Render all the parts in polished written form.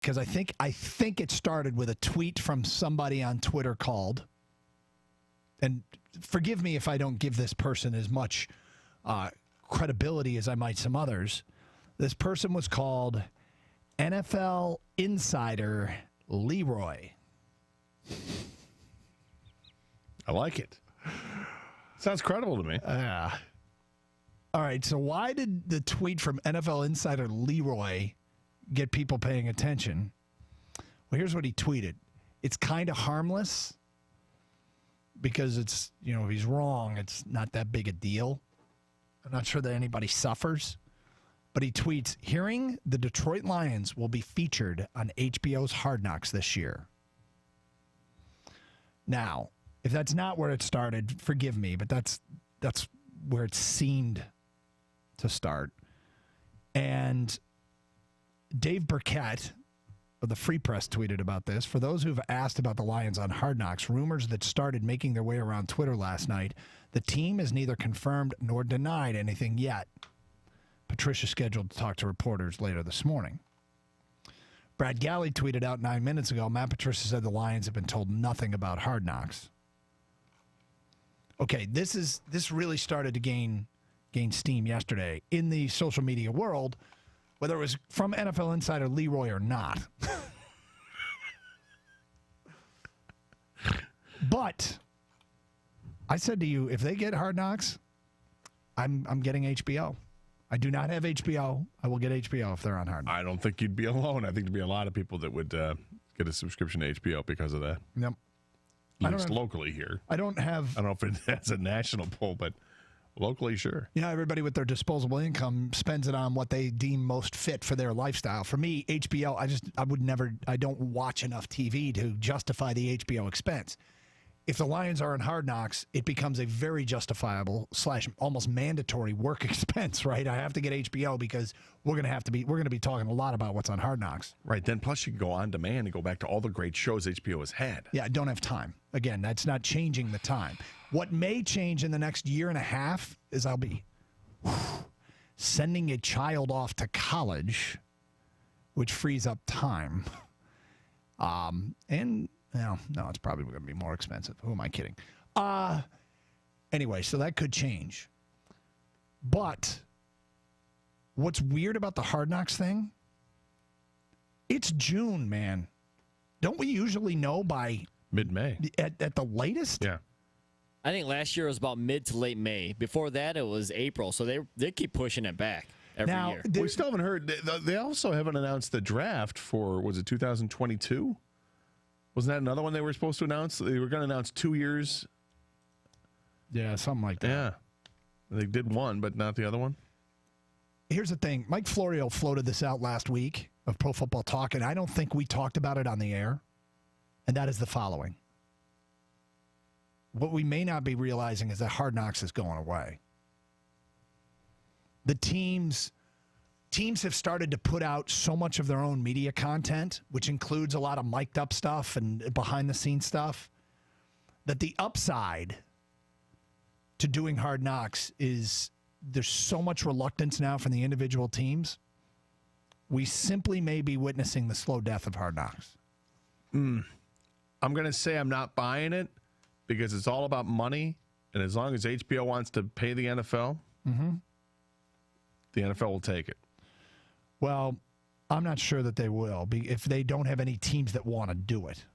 because I think it started with a tweet from somebody on Twitter called, and forgive me if I don't give this person as much credibility as I might some others. This person was called NFL Insider Leroy. I like it. Sounds credible to me. All right, so why did the tweet from NFL Insider Leroy get people paying attention? Well, here's what he tweeted. It's kind of harmless because it's, if he's wrong, it's not that big a deal. I'm not sure that anybody suffers. But he tweets, hearing the Detroit Lions will be featured on HBO's Hard Knocks this year. Now, if that's not where it started, forgive me, but that's where it seemed to start. And Dave Burkett of the Free Press tweeted about this. For those who've asked about the Lions on Hard Knocks, rumors that started making their way around Twitter last night, the team has neither confirmed nor denied anything yet. Patricia's scheduled to talk to reporters later this morning. Brad Galley tweeted out 9 minutes ago, Matt Patricia said the Lions have been told nothing about Hard Knocks. Okay, this really started to gain steam yesterday in the social media world, whether it was from NFL Insider Leroy or not. But I said to you, if they get Hard Knocks, I'm getting HBO. I do not have HBO. I will get HBO if they're on Hard Knocks. I don't think you'd be alone. I think there'd be a lot of people that would get a subscription to HBO because of that. Yep. At least locally here. I don't know if it has a national pull, but locally, sure. Everybody with their disposable income spends it on what they deem most fit for their lifestyle. For me, HBO, I don't watch enough TV to justify the HBO expense. If the Lions are in Hard Knocks, it becomes a very justifiable / almost mandatory work expense, right? I have to get HBO because we're going to be talking a lot about what's on Hard Knocks. Right. Then plus you can go on demand and go back to all the great shows HBO has had. Yeah, I don't have time. Again, that's not changing the time. What may change in the next year and a half is I'll be sending a child off to college, which frees up time. No, it's probably going to be more expensive. Who am I kidding? Anyway, so that could change. But what's weird about the Hard Knocks thing, it's June, man. Don't we usually know by mid-May at the latest? Yeah. I think last year was about mid to late May. Before that, it was April. So they keep pushing it back every year. We still haven't heard. They also haven't announced the draft for, was it 2022? Wasn't that another one they were supposed to announce? They were going to announce 2 years. Yeah, something like that. Yeah. They did one, but not the other one. Here's the thing. Mike Florio floated this out last week of Pro Football Talk, and I don't think we talked about it on the air, and that is the following. What we may not be realizing is that Hard Knocks is going away. The teams have started to put out so much of their own media content, which includes a lot of mic'd up stuff and behind-the-scenes stuff, that the upside to doing Hard Knocks is there's so much reluctance now from the individual teams. We simply may be witnessing the slow death of Hard Knocks. I'm going to say I'm not buying it because it's all about money, and as long as HBO wants to pay the NFL, the NFL will take it. Well, I'm not sure that they will if they don't have any teams that want to do it.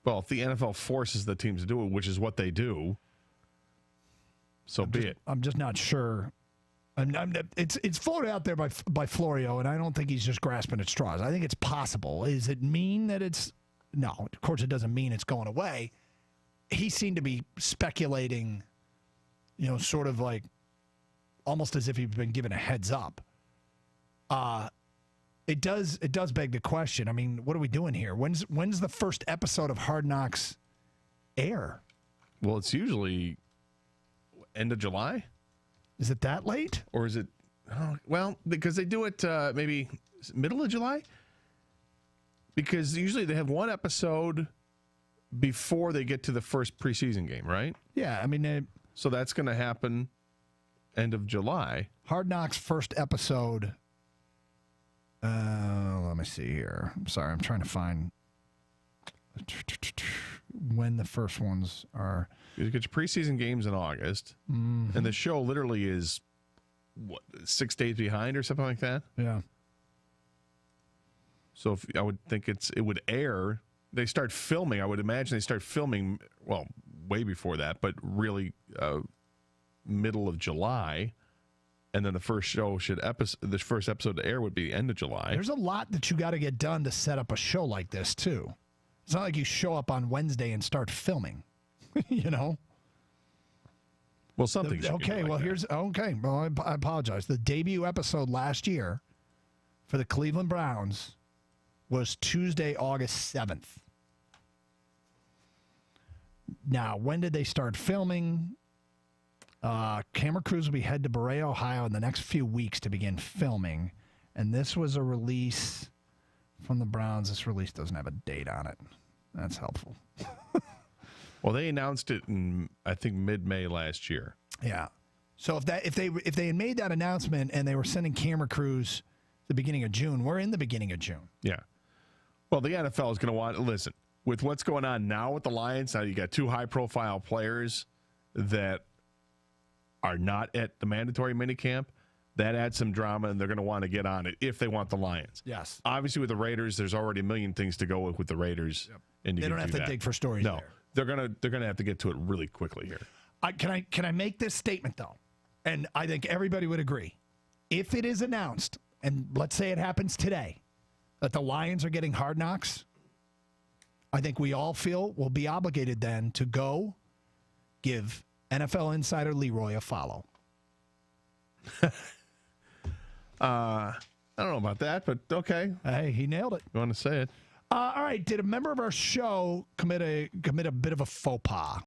Well, if the NFL forces the teams to do it, which is what they do, be it. I'm just not sure. It's floated out there by Florio, and I don't think he's just grasping at straws. I think it's possible. Does it mean that it's... No, of course it doesn't mean it's going away. He seemed to be speculating, sort of like almost as if he'd been given a heads up. It does beg the question. I mean, what are we doing here? When's the first episode of Hard Knocks air? Well, it's usually end of July. Is it that late? Or is it? Oh, well, because they do it maybe middle of July. Because usually they have one episode before they get to the first preseason game, right? Yeah, I mean, so that's going to happen end of July. Hard Knocks first episode Let me see here. I'm sorry. I'm trying to find when the first ones are. You get your preseason games in August, and the show literally is, 6 days behind or something like that? Yeah. So I would think it would air. They start filming. I would imagine they start filming, well, way before that, but really middle of July. And then the first episode to air would be the end of July. There's a lot that you got to get done to set up a show like this, too. It's not like you show up on Wednesday and start filming, you know? Well, something. Okay, well, I apologize. The debut episode last year for the Cleveland Browns was Tuesday, August 7th. Now, when did they start filming? Camera crews will be headed to Berea, Ohio in the next few weeks to begin filming. And this was a release from the Browns. This release doesn't have a date on it. That's helpful. Well, they announced it in, I think, mid-May last year. Yeah. So if they had made that announcement and they were sending camera crews the beginning of June, we're in the beginning of June. Yeah. Well, the NFL is going to want, listen, with what's going on now with the Lions, now you got 2 high-profile players that are not at the mandatory minicamp. That adds some drama, and they're going to want to get on it if they want the Lions. Yes. Obviously, with the Raiders, there's already a million things to go with the Raiders. Yep. And they don't have to dig for stories. No, they're gonna have to get to it really quickly here. Can I make this statement though? And I think everybody would agree. If it is announced, and let's say it happens today, that the Lions are getting Hard Knocks, I think we all feel we'll be obligated then to go give NFL insider Leroy a follow. I don't know about that, but okay. Hey, he nailed it. You want to say it? All right. Did a member of our show commit a bit of a faux pas?